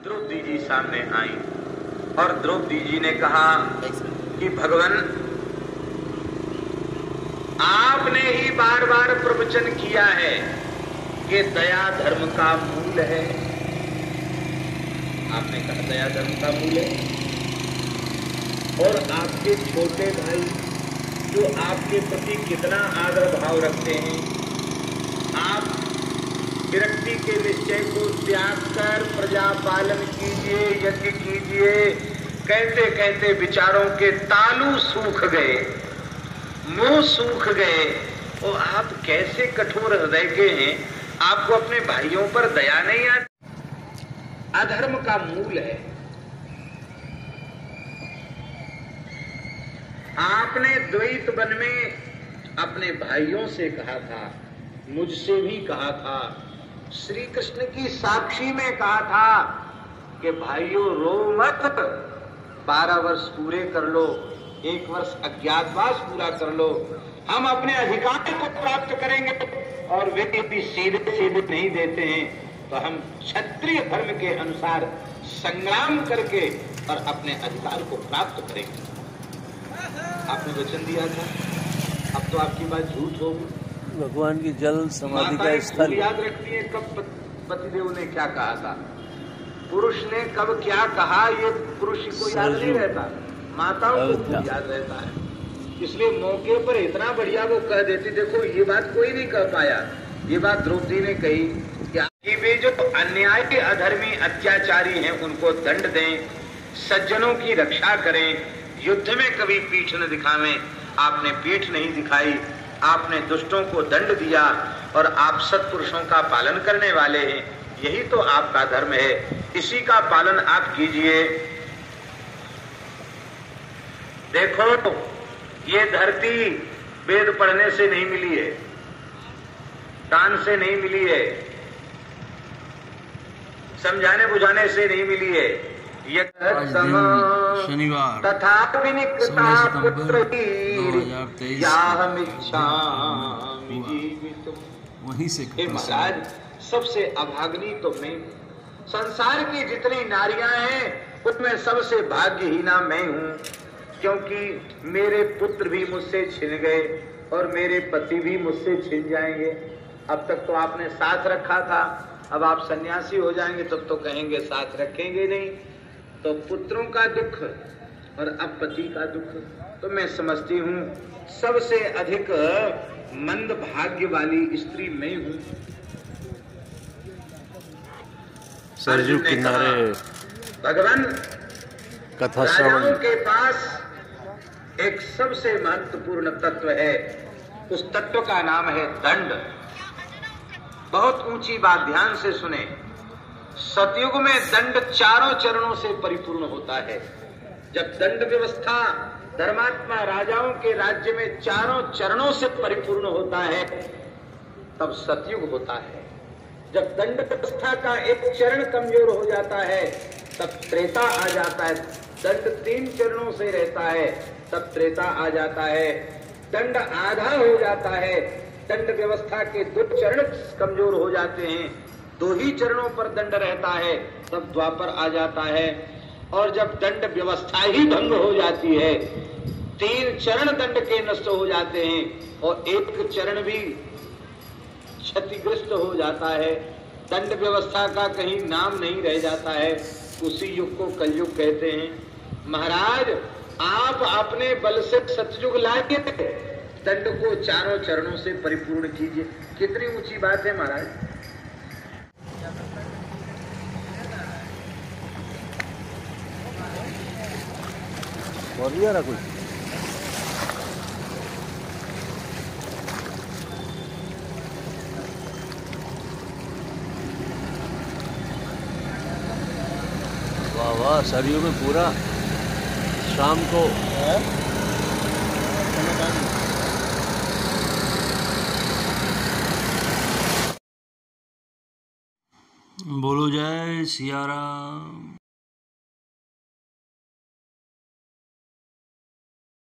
द्रौपदी जी सामने आई और द्रौपदी जी ने कहा कि भगवान, आपने ही बार बार प्रवचन किया है कि दया धर्म का मूल है। आपने कहा दया धर्म का मूल है, और आपके छोटे भाई जो आपके प्रति कितना आदर भाव रखते हैं, आप विरक्ति के निश्चय को त्याग कर प्रजा पालन कीजिए, यज्ञ कीजिए, कहते कहते विचारों के तालू सूख गए, मुंह सूख गए। और आप कैसे कठोर हृदय के हैं, आपको अपने भाइयों पर दया नहीं आती। अधर्म का मूल है। आपने द्वैत वन में अपने भाइयों से कहा था, मुझसे भी कहा था, श्री कृष्ण की साक्षी में कहा था कि भाइयों रो मत, 12 वर्ष पूरे कर लो, 1 वर्ष अज्ञातवास पूरा कर लो, हम अपने अधिकार को प्राप्त करेंगे। और वे भी सीधे सीधे नहीं देते हैं, तो हम क्षत्रिय धर्म के अनुसार संग्राम करके और अपने अधिकार को प्राप्त करेंगे। आपने वचन दिया था, अब तो आपकी बात झूठ होगी। भगवान की जल समाधि का स्थल याद रखती है कब पतिदेव ने क्या कहा था, पुरुष ने कब क्या कहा, ये पुरुष को याद नहीं रहता, माताओं को याद रहता है। इसलिए मौके पर इतना बढ़िया वो कह देती, देखो ये बात कोई नहीं कह पाया, ये बात द्रौपदी ने कही कि वे जो अन्याय के अधर्मी अत्याचारी हैं उनको दंड दें, सज्जनों की रक्षा करें, युद्ध में कभी पीठ न दिखावें। आपने पीठ नहीं दिखाई, आपने दुष्टों को दंड दिया, और आप सत्पुरुषों का पालन करने वाले हैं। यही तो आपका धर्म है, इसी का पालन आप कीजिए। देखो, ये धरती वेद पढ़ने से नहीं मिली है, दान से नहीं मिली है, समझाने बुझाने से नहीं मिली है। शनिवार तथा वहीं से महाराज सबसे अभाग्नी तो मैं, संसार की जितनी नारियां हैं उनमें सबसे भाग्यहीना मैं हूं, क्योंकि मेरे पुत्र भी मुझसे छिन गए और मेरे पति भी मुझसे छिन जाएंगे। अब तक तो आपने साथ रखा था, अब आप सन्यासी हो जाएंगे तब तो कहेंगे साथ रखेंगे नहीं। तो पुत्रों का दुख और अब पति का दुख, तो मैं समझती हूँ सबसे अधिक मंद भाग्य वाली स्त्री मैं हूँ। सरजू किनारे भगवान कथा राजाओं के पास एक सबसे महत्वपूर्ण तत्व है, उस तत्व का नाम है दंड। बहुत ऊंची बात, ध्यान से सुने। सतयुग में दंड 4 चरणों से परिपूर्ण होता है। जब दंड व्यवस्था धर्मात्मा राजाओं के राज्य में 4 चरणों से परिपूर्ण होता है, तब सतयुग होता है। जब दंड व्यवस्था का एक चरण कमजोर हो जाता है, तब त्रेता आ जाता है। दंड 3 चरणों से रहता है, तब त्रेता आ जाता है। दंड आधा हो जाता है, दंड व्यवस्था के 2 चरण कमजोर हो जाते हैं, 2 ही चरणों पर दंड रहता है, तब द्वापर आ जाता है। और जब दंड व्यवस्था ही भंग हो जाती है, 3 चरण दंड के नष्ट हो जाते हैं और 1 चरण भी क्षतिग्रस्त हो जाता है, दंड व्यवस्था का कहीं नाम नहीं रह जाता है, उसी युग को कलयुग कहते हैं। महाराज, आप अपने बल से सतयुग लाइए, दंड को 4 चरणों से परिपूर्ण कीजिए। कितनी ऊंची बात है महाराज। और भी आ रहा कुछ वाह वाह, सरयू में पूरा शाम को बोलो जय सिया राम।